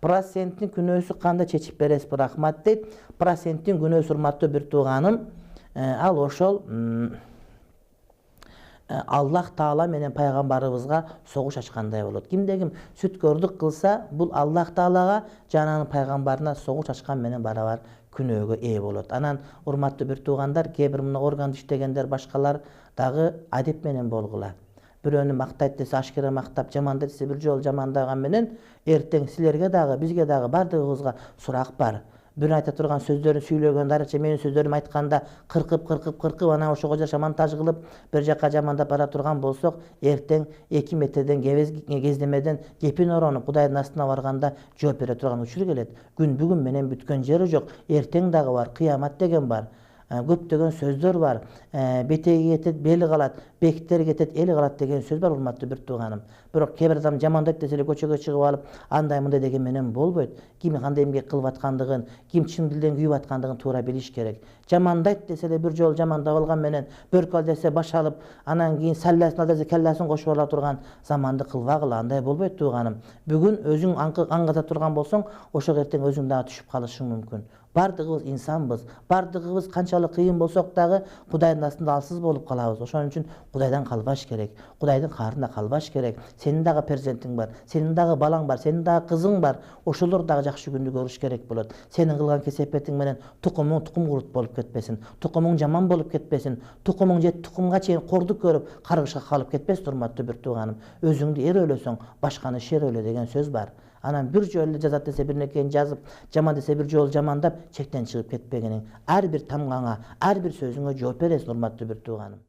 Проценттин күнөөсү кандай чечип бересиз, рахмат дейт. Проценттин күнөөсү, урматтуу бир тууганым, ал ошол Аллах Таала менен пайгамбарыбызга согуш ачкандай болот. Кимде-ким сүткөрлүк кылса, бул Аллах Таалага жана анын пайгамбарына согуш ачкан менен барабар күнөөгө ээ болот. Анан урматтуу бир туугандар, кээ бир мына органда иштегендер, башкалар дагы адеп менен болгула. Бирөөнү мактайт десе ашкера мактап, жамандайт десе бир жолу жамандаган менен эртең силерге дагы, бизге дагы, бардыгыбызга сурак бар. Бирөө айта турган сөздөрүн сүйлөгөндө, арача менин сөздөрүм айтканда кыркып анан ошого жаша монтаж кылып бир жака жамандап бара турган болсок, эртең 2 метрден кездемеден кепин оронуп Кудайдын астына барганда жооп бере турган учур келет. Күн бүгүн менен бүткөн жери жок. Эртең дагы бар, кыямат деген бар. Көптөгөн сөздөр бар. Бетеги кетет, бели калат, бектер кетет, эл калат деген сөз бар, урматтуу бир тууганым. Бирок кээ бир адам жамандайт десе эле көчөгө чыгып алып, андай мындай деген менен болбойт. Ким кандай эмгек кылып аткандыгын, ким чын дилден күйүп аткандыгын туура билиш керек. Жамандайт десе эле бир жолу жамандап алган менен, бөркал десе баш алып, анан кийин саллясын ал десе келласын кошуп ала турган заманды кылбагыла, андай болбойт тууганым. Бүгүн өзүң аңгата турган болсоң, ошого эртең өзүң дагы түшүп калышың мүмкүн. Бардыгыбыз инсанбыз. Бардыгыбыз канчалык кыйын болсок дагы Кудайдын астында алсыз болуп калабыз. Ошон үчүн Кудайдан калбаш керек. Кудайдын каарында калбаш керек. Сенин дагы перзентиң бар, сенин дагы балаң бар, сенин дагы кызың бар. Ошолор дагы жакшы күндү көрүш керек болот. Сенин кылган кесепетиң менен тукумуң тукум курут болуп кетпесин. Тукумуң жаман болуп кетпесин. Тукумуң жет тукумга чейин кордук көрүп, каргышка калып кетпесин, урматтуу бир тууганым. Өзүңдү эр ойлосоң, башканы шер ойло деген сөз бар. Анан бир жолу жазат десе бир нерсени жазып, жаман десе бир жолу жамандап, чектен чыгып кетпегениң. Ар бир тамгаңа, ар бир сөзүңө жооп бересиң, урматтуу бир тууганым.